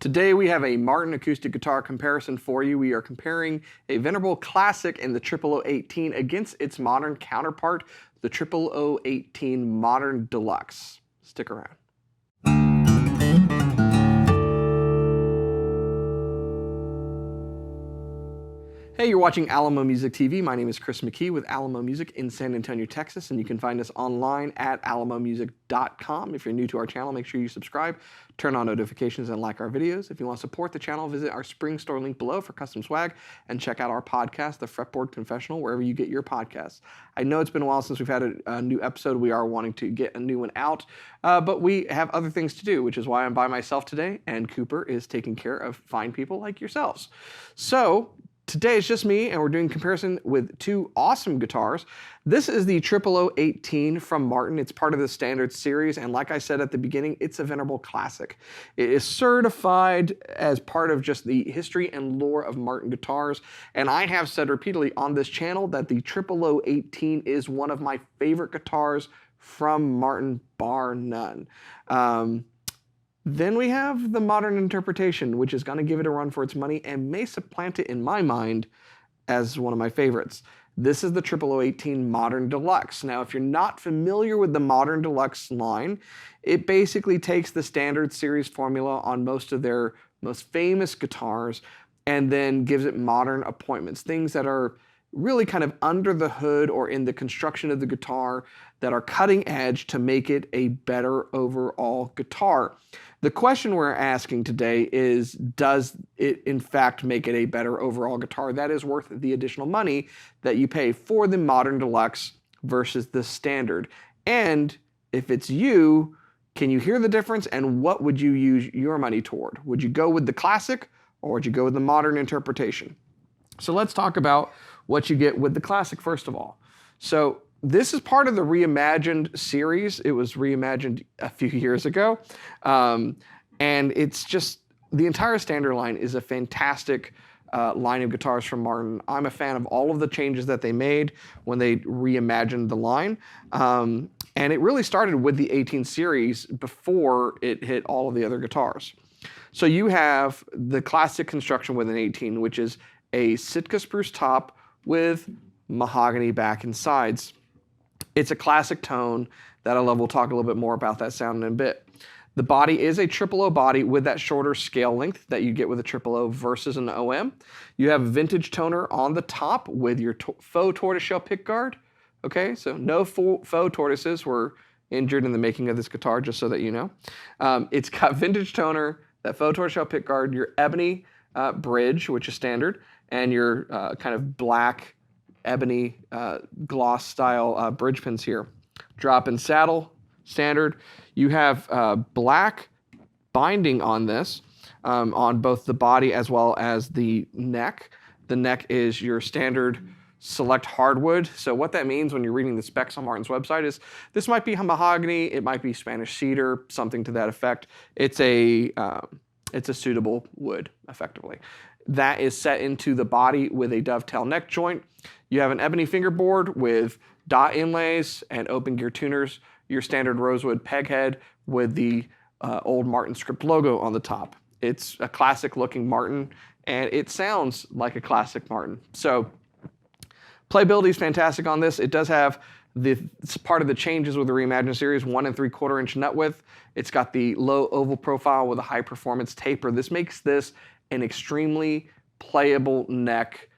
Today we have a Martin acoustic guitar comparison for you. We are comparing a venerable classic in the 0018 against its modern counterpart, the 0018 Modern Deluxe. Stick around. Hey, you're watching Alamo Music TV. My name is Chris McKee with Alamo Music in San Antonio, Texas, and you can find us online at alamomusic.com. If you're new to our channel, make sure you subscribe, turn on notifications, and like our videos. If you want to support the channel, visit our spring store link below for custom swag, and check out our podcast, the Fretboard Confessional, wherever you get your podcasts. I know it's been a while since we've had a new episode. We are wanting to get a new one out, but we have other things to do, which is why I'm by myself today, and Cooper is taking care of fine people like yourselves. So, today it's just me, and we're doing comparison with two awesome guitars. This is the 0018 from Martin. It's part of the standard series, and like I said at the beginning, it's a venerable classic. It is certified as part of just the history and lore of Martin guitars, and I have said repeatedly on this channel that the 0018 is one of my favorite guitars from Martin, bar none. Then we have the modern interpretation, which is going to give it a run for its money and may supplant it in my mind as one of my favorites. This is the 0018 Modern Deluxe. Now, if you're not familiar with the Modern Deluxe line, it basically takes the standard series formula on most of their most famous guitars and then gives it modern appointments, things that are really kind of under the hood or in the construction of the guitar that are cutting edge to make it a better overall guitar. The question we're asking today is, does it in fact make it a better overall guitar that is worth the additional money that you pay for the Modern Deluxe versus the standard? And if it's you, can you hear the difference, and what would you use your money toward? Would you go with the classic, or would you go with the modern interpretation? So let's talk about what you get with the classic first of all. So this is part of the reimagined series. It was reimagined a few years ago. And it's just, the entire standard line is a fantastic line of guitars from Martin. I'm a fan of all of the changes that they made when they reimagined the line. And it really started with the 18 series before it hit all of the other guitars. So you have the classic construction with an 18, which is a Sitka spruce top with mahogany back and sides. It's a classic tone that I love. We'll talk a little bit more about that sound in a bit. The body is a 00 body with that shorter scale length that you get with a 00 versus an OM. You have vintage toner on the top with your faux tortoiseshell pickguard. Okay, so no faux tortoises were injured in the making of this guitar, just so that you know. It's got vintage toner, that faux tortoiseshell pickguard, your ebony bridge, which is standard, and your kind of black ebony gloss style bridge pins here. Drop in saddle, standard. You have black binding on this, on both the body as well as the neck. The neck is your standard select hardwood. So what that means when you're reading the specs on Martin's website is this might be mahogany, it might be Spanish cedar, something to that effect. It's a suitable wood, effectively. That is set into the body with a dovetail neck joint. You have an ebony fingerboard with dot inlays and open gear tuners, your standard rosewood peg head with the old Martin script logo on the top. It's a classic looking Martin, and it sounds like a classic Martin. So playability is fantastic on this. It does have it's part of the changes with the Reimagined series, 1 3/4 inch nut width. It's got the low oval profile with a high performance taper. This makes this an extremely playable neck.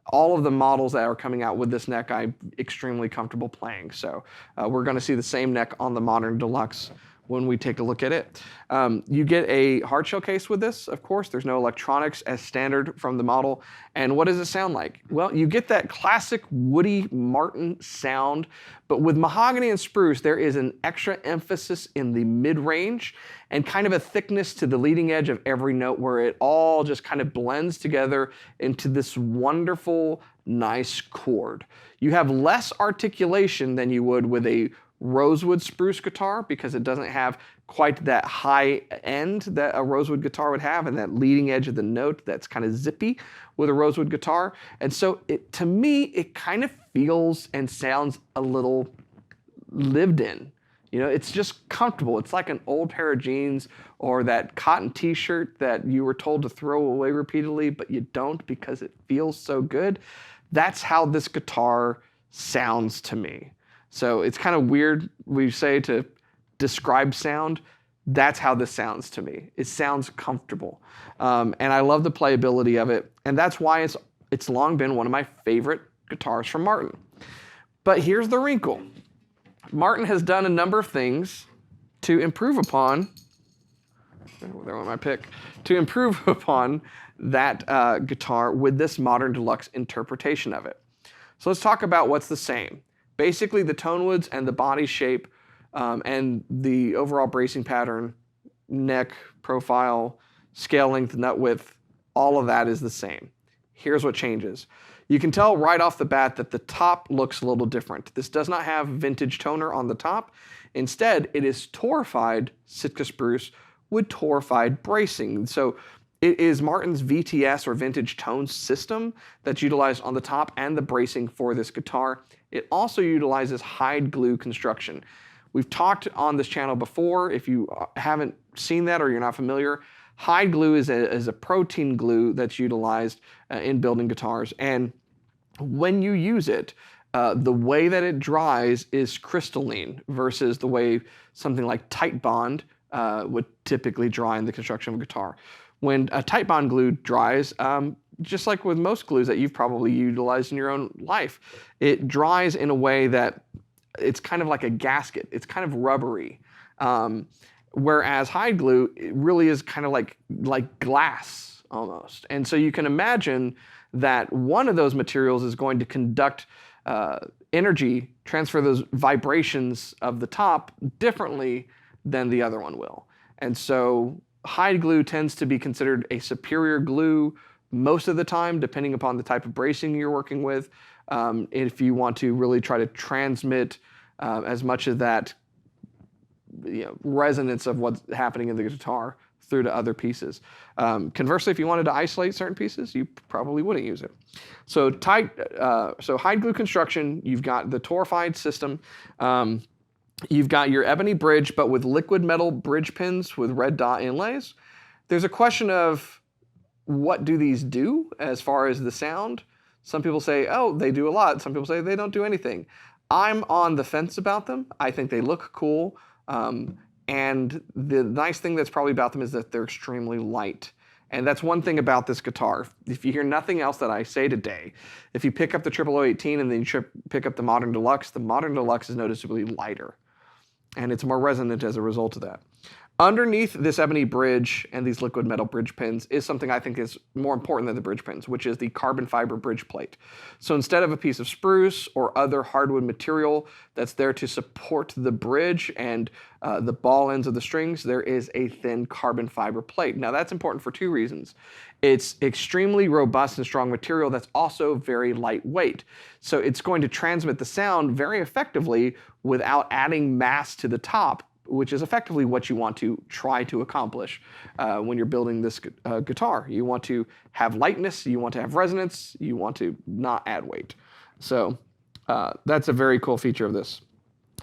All of the models that are coming out with this neck, I'm extremely comfortable playing. So we're going to see the same neck on the Modern Deluxe when we take a look at it. You get a hardshell case with this, of course. There's no electronics as standard from the model. And what does it sound like? Well, you get that classic woody Martin sound, but with mahogany and spruce, there is an extra emphasis in the mid-range and kind of a thickness to the leading edge of every note where it all just kind of blends together into this wonderful, nice chord. You have less articulation than you would with a rosewood spruce guitar because it doesn't have quite that high end that a rosewood guitar would have and that leading edge of the note that's kind of zippy with a rosewood guitar. And so to me, it kind of feels and sounds a little lived in. It's just comfortable. It's like an old pair of jeans or that cotton t-shirt that you were told to throw away repeatedly, but you don't because it feels so good. That's how this guitar sounds to me. So it's kind of weird, we say, to describe sound. That's how this sounds to me. It sounds comfortable. And I love the playability of it. And that's why it's long been one of my favorite guitars from Martin. But here's the wrinkle. Martin has done a number of things to improve upon, there went my pick, to improve upon that guitar with this Modern Deluxe interpretation of it. So let's talk about what's the same. Basically, the tone woods and the body shape and the overall bracing pattern, neck profile, scale length, nut width, all of that is the same. Here's what changes. You can tell right off the bat that the top looks a little different. This does not have vintage toner on the top. Instead, it is torrefied Sitka spruce with torrefied bracing. So it is Martin's VTS or vintage tone system that's utilized on the top and the bracing for this guitar. It also utilizes hide glue construction. We've talked on this channel before. If you haven't seen that or you're not familiar, hide glue is a protein glue that's utilized in building guitars. And when you use it, the way that it dries is crystalline versus the way something like Tight Bond would typically dry in the construction of a guitar. When a Tight Bond glue dries, just like with most glues that you've probably utilized in your own life, it dries in a way that it's kind of like a gasket. It's kind of rubbery. Whereas hide glue, it really is kind of like glass almost. And so you can imagine that one of those materials is going to conduct energy, transfer those vibrations of the top differently than the other one will. And so hide glue tends to be considered a superior glue most of the time, depending upon the type of bracing you're working with. If you want to really try to transmit as much of that resonance of what's happening in the guitar through to other pieces. Conversely, if you wanted to isolate certain pieces, you probably wouldn't use it. So hide glue construction, you've got the torrefied system. You've got your ebony bridge, but with liquid metal bridge pins with red dot inlays. There's a question of what do these do as far as the sound? Some people say, oh, they do a lot. Some people say they don't do anything. I'm on the fence about them. I think they look cool. And the nice thing that's probably about them is that they're extremely light. And that's one thing about this guitar. If you hear nothing else that I say today, if you pick up the 0018 and then you pick up the Modern Deluxe is noticeably lighter. And it's more resonant as a result of that. Underneath this ebony bridge and these liquid metal bridge pins is something I think is more important than the bridge pins, which is the carbon fiber bridge plate. So instead of a piece of spruce or other hardwood material that's there to support the bridge and the ball ends of the strings, there is a thin carbon fiber plate. Now that's important for two reasons. It's extremely robust and strong material that's also very lightweight. So it's going to transmit the sound very effectively without adding mass to the top, which is effectively what you want to try to accomplish when you're building this guitar. You want to have lightness, you want to have resonance, you want to not add weight. So that's a very cool feature of this.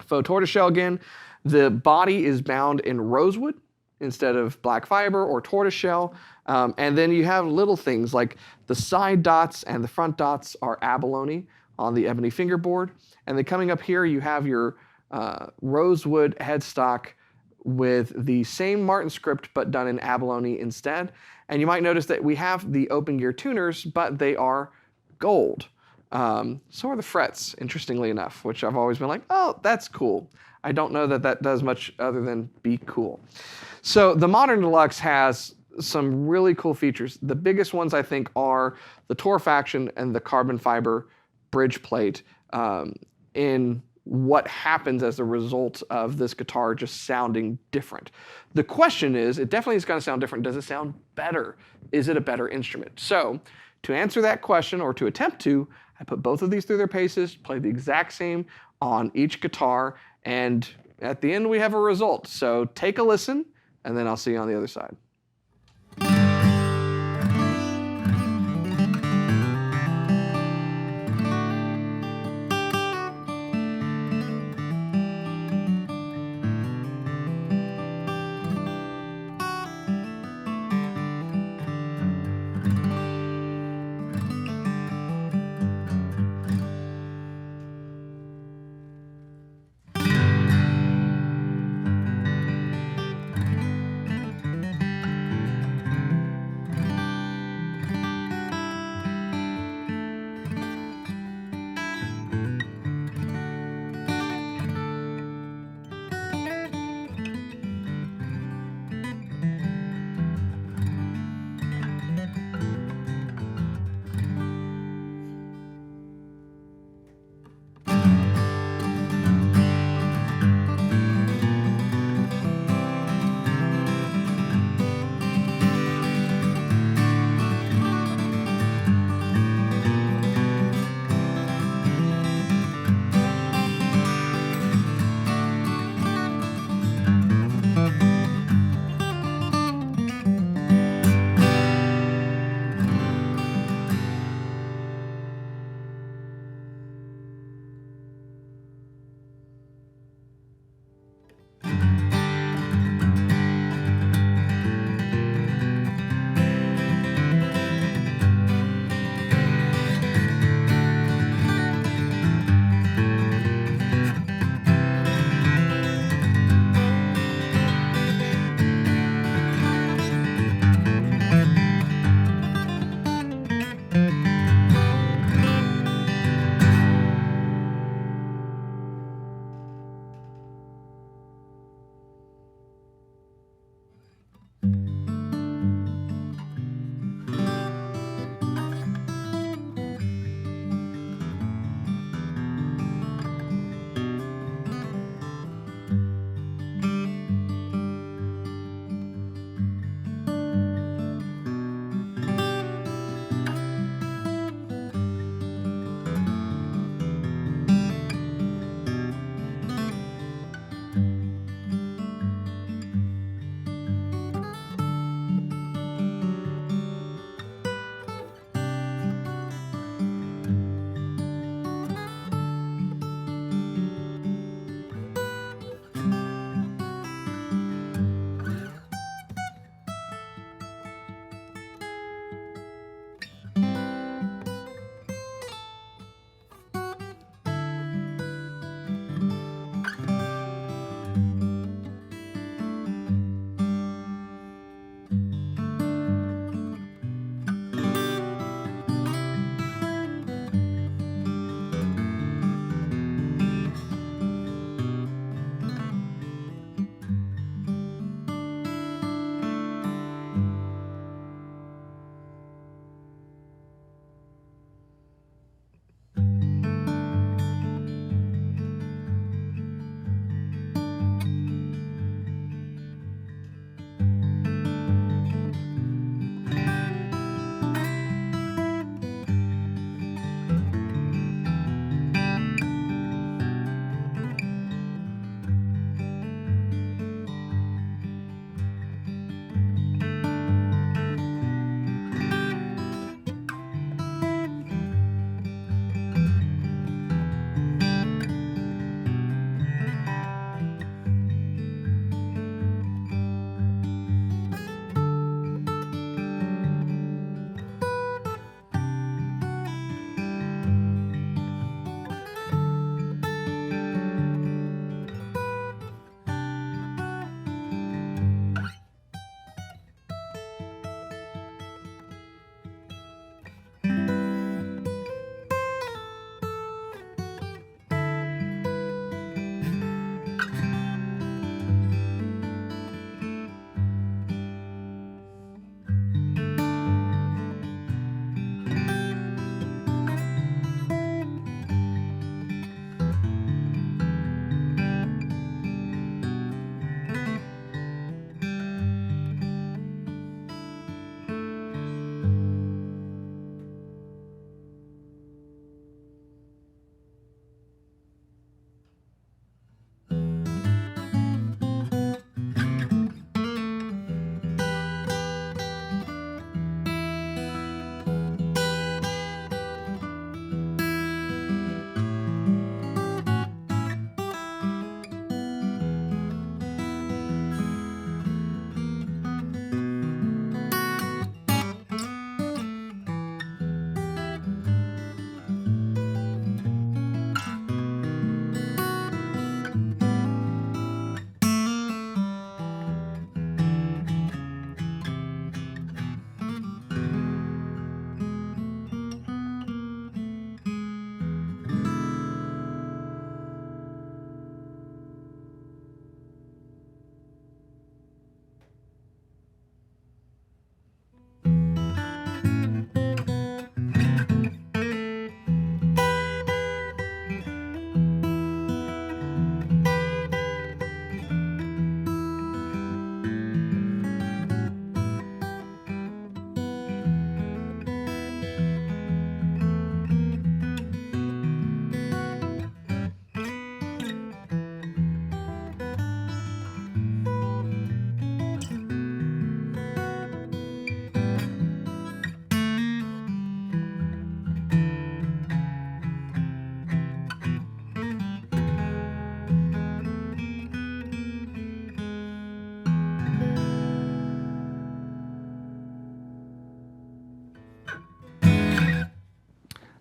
Faux tortoiseshell again. The body is bound in rosewood instead of black fiber or tortoiseshell. And then you have little things like the side dots and the front dots are abalone on the ebony fingerboard. And then coming up here, you have your rosewood headstock with the same Martin script but done in abalone instead. And you might notice that we have the open gear tuners, but they are gold. So are the frets, interestingly enough, which I've always been like, oh, that's cool. I don't know that that does much other than be cool. So the Modern Deluxe has some really cool features. The biggest ones I think are the torrefaction and the carbon fiber bridge plate in what happens as a result of this guitar just sounding different. The question is, it definitely is going to sound different. Does it sound better? Is it a better instrument? So to answer that question, or to attempt to, I put both of these through their paces, play the exact same on each guitar, and at the end we have a result. So take a listen, and then I'll see you on the other side.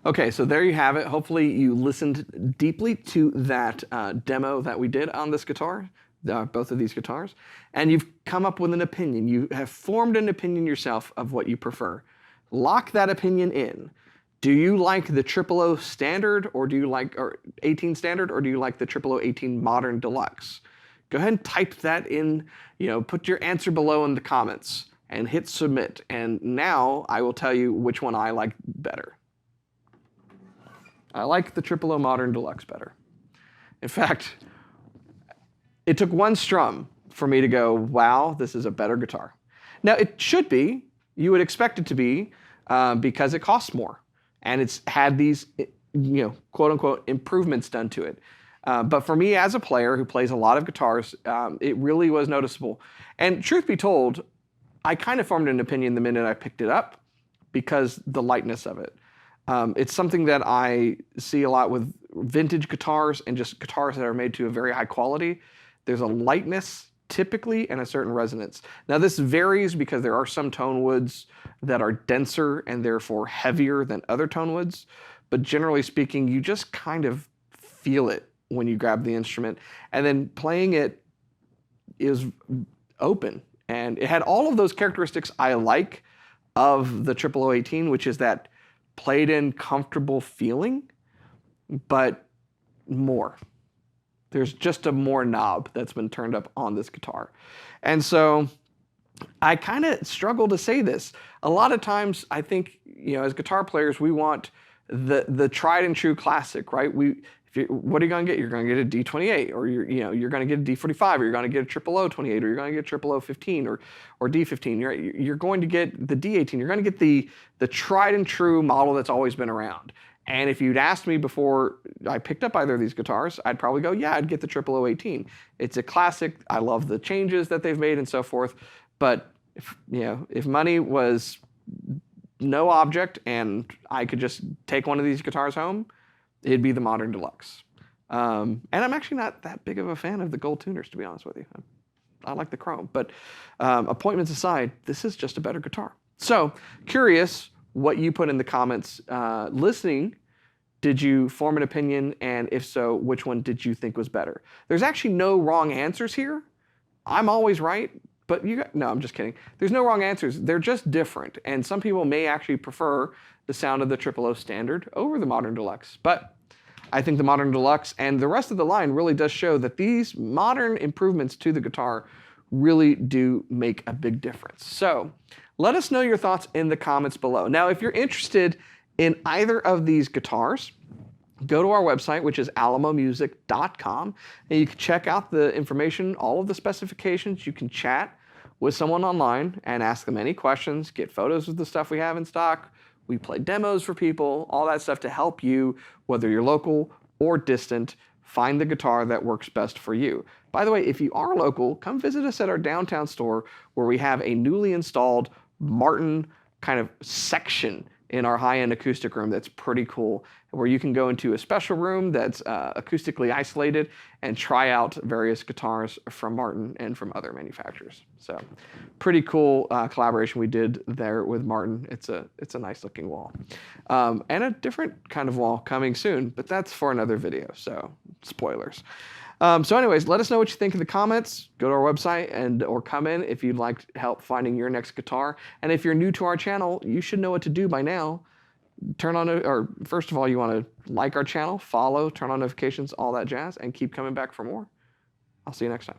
Okay, so there you have it. Hopefully you listened deeply to that demo that we did on this guitar, both of these guitars, and you've come up with an opinion. You have formed an opinion yourself of what you prefer. Lock that opinion in. Do you like the 000 standard, or do you like 18 standard, or do you like the 00018 Modern Deluxe? Go ahead and type that in, put your answer below in the comments and hit submit. And now I will tell you which one I like better. I like the 000 Modern Deluxe better. In fact, it took one strum for me to go, wow, this is a better guitar. Now, it should be, you would expect it to be, because it costs more. And it's had these, quote unquote, improvements done to it. But for me as a player who plays a lot of guitars, it really was noticeable. And truth be told, I kind of formed an opinion the minute I picked it up because the lightness of it. It's something that I see a lot with vintage guitars and just guitars that are made to a very high quality. There's a lightness typically and a certain resonance. Now this varies because there are some tone woods that are denser and therefore heavier than other tone woods. But generally speaking, you just kind of feel it when you grab the instrument. And then playing it is open. And it had all of those characteristics I like of the 00018, which is that played in comfortable feeling, but more. There's just a more knob that's been turned up on this guitar. And so I kind of struggle to say this. A lot of times I think, as guitar players, we want the tried and true classic, right? What are you going to get? You're going to get a D28, or you're going to get a D45, or you're going to get a 00028, or you're going to get 00015, or D15. You're going to get the D18. You're going to get the tried and true model that's always been around. And if you'd asked me before I picked up either of these guitars, I'd probably go, yeah, I'd get the 00018. It's a classic. I love the changes that they've made and so forth. But if money was no object and I could just take one of these guitars home, it'd be the Modern Deluxe. And I'm actually not that big of a fan of the gold tuners, to be honest with you. I like the chrome. But appointments aside, this is just a better guitar. So curious what you put in the comments. Listening, did you form an opinion? And if so, which one did you think was better? There's actually no wrong answers here. I'm always right. But no, I'm just kidding. There's no wrong answers. They're just different. And some people may actually prefer the sound of the 000 standard over the Modern Deluxe. But I think the Modern Deluxe and the rest of the line really does show that these modern improvements to the guitar really do make a big difference. So let us know your thoughts in the comments below. Now, if you're interested in either of these guitars, go to our website, which is alamomusic.com, and you can check out the information, all of the specifications. You can chat with someone online and ask them any questions, get photos of the stuff we have in stock. We play demos for people, all that stuff to help you, whether you're local or distant, find the guitar that works best for you. By the way, if you are local, come visit us at our downtown store where we have a newly installed Martin kind of section in our high-end acoustic room that's pretty cool, where you can go into a special room that's acoustically isolated and try out various guitars from Martin and from other manufacturers. So pretty cool collaboration we did there with Martin. It's a nice looking wall. And a different kind of wall coming soon, but that's for another video, so spoilers. So anyways, let us know what you think in the comments. Go to our website or come in if you'd like help finding your next guitar. And if you're new to our channel, you should know what to do by now. First of all, you want to like our channel, follow, turn on notifications, all that jazz, and keep coming back for more. I'll see you next time.